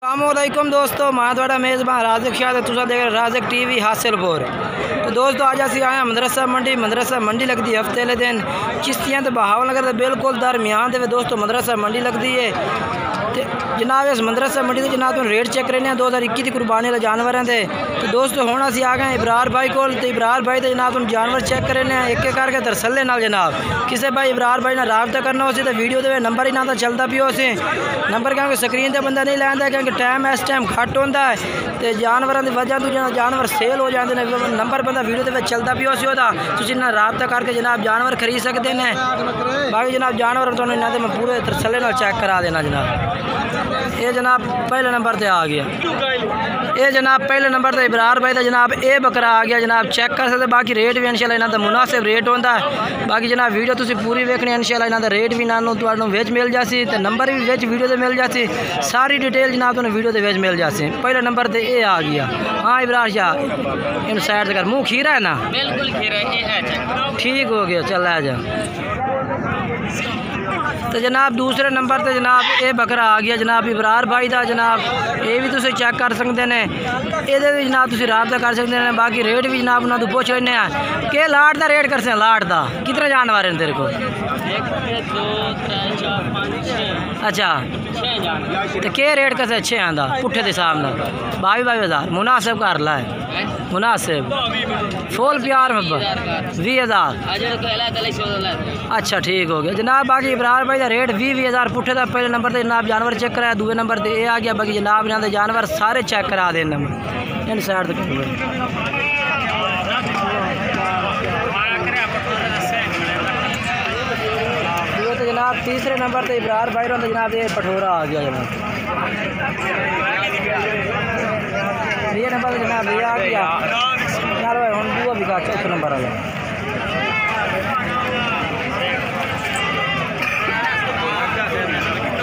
अस्सलामुअलैकुम दोस्तों, मैं थोड़ा मेज़बान राज़िक शाह तुसा देख राज़िक टीवी हासिलपुर। तो दोस्तों आज असी आए मदरसा मंडी लगती है हफ्ते वाले दिन चिश्तियां तो बहावलनगर बिल्कुल दरमियान दे दोस्तों मदरसा मंडी लगती है। जनाब इस मदरसा मंडी से जनाब तुम रेट चेक करने 2021 की कुर्बानी वाले जानवर थे। तो दोस्तों हुण असी आ गए इबरार भाई को। इबरार भाई तो जनाब तुम जानवर चेक करने एक एक करके तरसले नाल जनाब किसी भाई इबरार भाई ने राबता करना हो तो वीडियो दे नंबर ही ना तो चलता पियो से नंबर क्योंकि स्क्रीन पर बंदा नहीं लैंदा क्योंकि टाइम इस टाइम घट होता है तो जानवरों की वजह तो जानवर सेल हो जाते हैं। नंबर बंदा वीडियो के चलता पियो से तुम राबता करके जनाब जानवर खरीद सकते हैं। बाकी जनाब जानवर तो इन्होंने मैं पूरे तरसले नाल चेक करा देना। जनाब ये जनाब पहले नंबर पर आ गया, ये जनाब पहले नंबर पर इबरार भाई का जनाब ये बकरा आ गया। जनाब चेक कर सकते। बाकी रेट भी इंशाल्लाह इन्हों का मुनासिब रेट होता है। बाकी जनाब वीडियो तुम पूरी वेखनी इंशाल्लाह इन्हों का रेट भी इन्होंने विच मिल जासी तो नंबर भी विच वीडियो से मिल जासी। सारी डिटेल जनाब तुम्हें वीडियो के विच मिल जासी। पहले नंबर पर ये आ गया। हाँ इबरार शाह इन साइड कर मुँह खीरा है ना, बिल्कुल खीरा है, ठीक हो गया चल आ जा। तो जनाब दूसरे नंबर पर जनाब ये बकरा आ गया जनाब इबरार भाई का। जनाब ये भी तुम चेक कर सकते हैं, ये जनाब तुम राबता कर सकते हैं। बाकी रेट भी जनाब उन्होंने पूछ लेने कि लाट का रेट करते हैं। लाट का कितने जानवर हैं तेरे को? 1 2 3 4 5 6 अच्छा 6 जानवर। तो क्या रेट कैसे अच्छे आंदा पुट्ठे के हिसाब न 22,000 मुनासिब कर ला है मुनासिब फुल प्यार में 20,000। अच्छा ठीक हो गया जनाब। बाकी इबरार भाई का रेट 20,000 पुट्ठे का पहले नंबर पर जनाब जानवर चेक कराया, दूसरे नंबर पर ये आ गया। बाकी जनाब यहाँ जानवर सारे चेक करा देना इन साइड तो जनाब तीसरे नंबर पर इबरार भाई तो जनाब ये पठोरा आ गया। जनाब ये नंबर पर जनाब ये आ गया हम बुआ भी चौथे नंबर आ गया।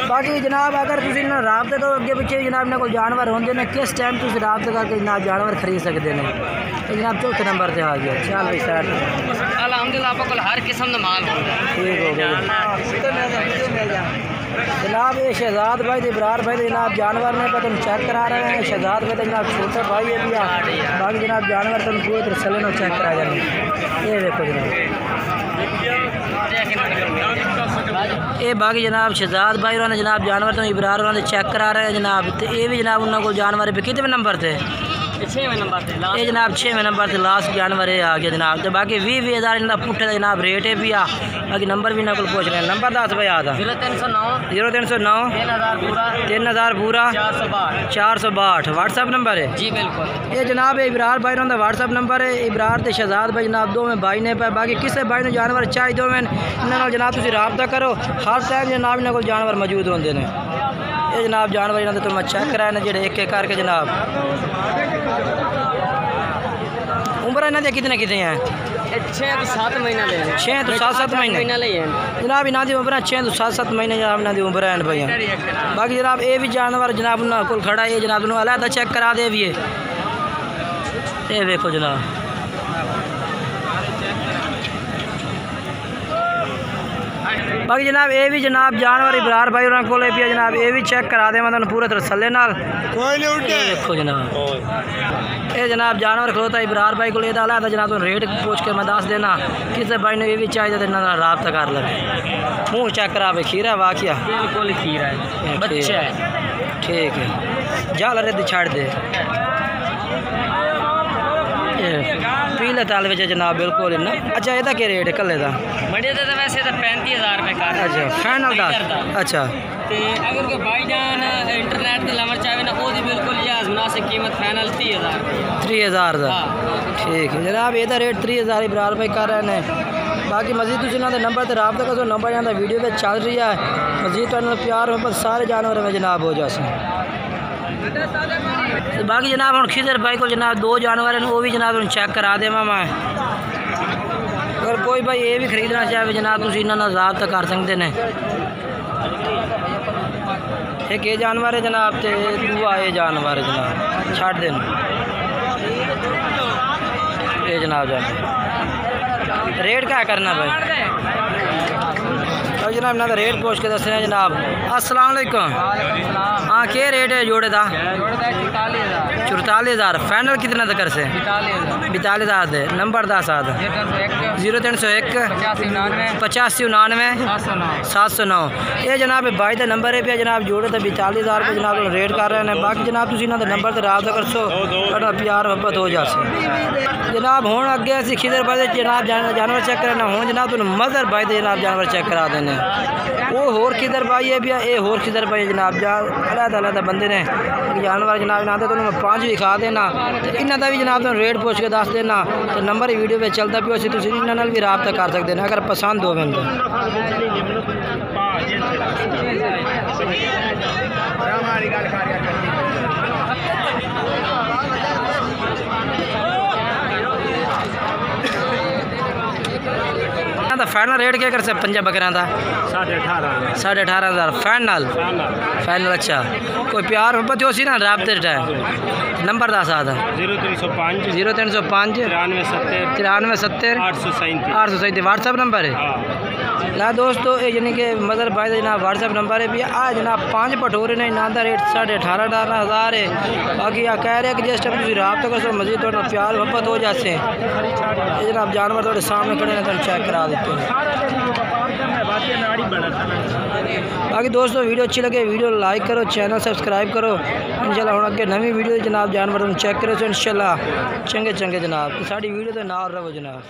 बाकी जनाब अगर तुम राबते तो अगे पिछे जनाब इन्होंने को जानवर होंगे ने किस टाइम तुम राबता करके जनाब जानवर खरीद सकते हैं। तो जनाब चौथे नंबर पर आ गया। चल भाई सर अलहमदुलिल्लाह आपको हर किस्म का माल ठीक हो गया जनाब। ये शहजाद भाई इबरार भाई जनाब जानवर ने तुम चेक करा रहे हैं। शहजाद भाई जनाब छोटा भाई है भी बाकी जनाब जानवर तुम पूरे तरसले में चेक करा जाए। ये देखो जनाब ये बाकी जनाब शहजाद भाई उन्होंने जनाब जानवर तो इबरार उन्होंने चेक करा रहे हैं जनाब। तो ये भी जनाब उन्होंने को जानवर पे कितने नंबर थे? 6वें नंबर पे ये जनाब 6वें नंबर से लास्ट जानवर ये आ गया जनाब। तो बाकी 20,000 इनका पुट्ठे का जनाब रेट है भी आ। बाकी नंबर भी इन्होंने को पूछ रहे हैं। नंबर 10 भाई आता 0309 3000 पूरा 462 व्हाट्सअप नंबर है जी बिल्कुल। ये जनाब इबरार भाई का व्हाट्सअप नंबर है। इबरार तो शहजाद भाई जनाब दो में भाई ने पे। बाकी किसी भाई ने जानवर चाहिए दो में इन्होंने जनाब तुम राबता करो हर टाइम जनाब इन्होंने को जानवर मौजूद होंगे ने। ये जनाब जानवर इन्होंने तुम चेक कराए ने जेडे एक एक करके जनाब। उम्र इन्होंने कितने कितने हैं? 6 तो 7 महीना ले 6 तो 7 महीने जनाब इन्हों की उम्र 6 तो 7 महीने जनाब इन्हों की उम्र है भाई। बाकी जनाब ये भी जानवर जनाब उन्होंने को खड़ा है जनाब उन्होंने अलहदा चेक करा दे भी है। ये देखो जनाब बाकी जनाब ये भी जनाब जानवर इबरार भाई उन्होंने को पिया जनाब ये भी चेक करा दे मैं पूरे तरसले नाल। देखो जनाब ये जनाब जानवर खलोता इबरार भाई को अलहदा जनाब रेट पूछ के मैं दस देना किसी भाई ने ये भी चाहिए तो इन्होंने राबता कर लगे। मुँह चेक करा भाई खीरा वाकिया बिल्कुल खीरा है बच्चा है ठीक है जाल रेद छाड़ दे पीले ताल में जनाब बिल्कुल इन्ना। अच्छा ये क्या रेट है कल्ले का? बड़े तो वैसे तो 35,000 रुपये का। अच्छा फाइनल का? अच्छा तो अगर कोई भाईजान इंटरनेट से लवर चाहे ना वो बिल्कुल जायज़ मुनासिब कीमत फाइनल 30,000 का। ठीक है जनाब ये रेट 30,000 इबरार भाई कर रहे हैं। बाकी मजीद तुम इन्होंने नंबर से राबता करो नंबर यहाँ वीडियो पे चल रही है। मजीद तो प्यार मोहब्बत सारे जानवर में जनाब हो जाए। तो बाकी जनाब हम खिजर भाई को जनाब 2 जानवर हैं वो भी जनाब चेक करा देवा मैं। अगर कोई भाई ये भी खरीदना चाहे जनाब तुम इन्होंने राबता कर सकते हैं। एक ये जानवर है जनाब तो दूआ ये जानवर है जनाब छड़ देन ये जनाब रेट क्या करना भाई? बाकी जनाब इन्होंने रेट पूछ के दस रहे जनाब। अस्सलाम वालेकुम। हाँ क्या रेट है जोड़े का? 44,000। फाइनल कितना तक कर से? 42,000 दे। नंबर 10 0301 85 99 709। ये जनाब भाई का नंबर है पे जनाब जोड़े तो 42,000 रुपये जनाब रेट कर रहे हैं। बाकी जनाब तुम इन्होंने नंबर से रब्ता कर सो थोड़ा प्यार मोहब्बत हो जाए जनाब। हूँ अगे असी खिदर भाई जनाब जानवर चेक करना हूँ जनाब तुम मजर भाई के जनाब जानवर चेक करा देने। वो होर खिदर भाई है भी ये होर खिदर भाई जनाब अलग अलग बंदे ने जानवर जनाब इन्हें तो 5 भी खा देना तो इन्हों का भी जनाब तुम रेट पूछ के दस देना तो नंबर ही वीडियो में चलता पियो तुम इन्होंने भी रब्ता कर सकते हैं अगर पसंद हो तो। फाइनल रेट क्या कर सकते पंजा बकरियां का? 18,500 फाइनल। अच्छा कोई प्यार मोहब्बत हो सी ना रब्ते नंबर 10 0305 93 70 837 व्हाट्सएप नंबर है ला दोस्तों। ये यानी कि मदर भाई का जनाब व्हाट्सएप नंबर है भी आ जनाब 5 पटोरे ने इन्हों का रेट 18,500 है। बाकी आ कह रहे कि जिस टाइम तुम रब्ता कर सो मजीद थोड़ा प्यार मोहब्बत हो जाते ये जनाब जानवर थोड़े सामने खड़े ने चेक करा देते हैं। बाकी दोस्तों वीडियो अच्छी लगे वीडियो लाइक करो चैनल सब्सक्राइब करो इंशाल्लाह हम अगे नवी वीडियो जनाब जानवर चेक करो इंशाल्लाह चंगे चंगे जनाब साड़ी वीडियो तो नाल रहो जनाब।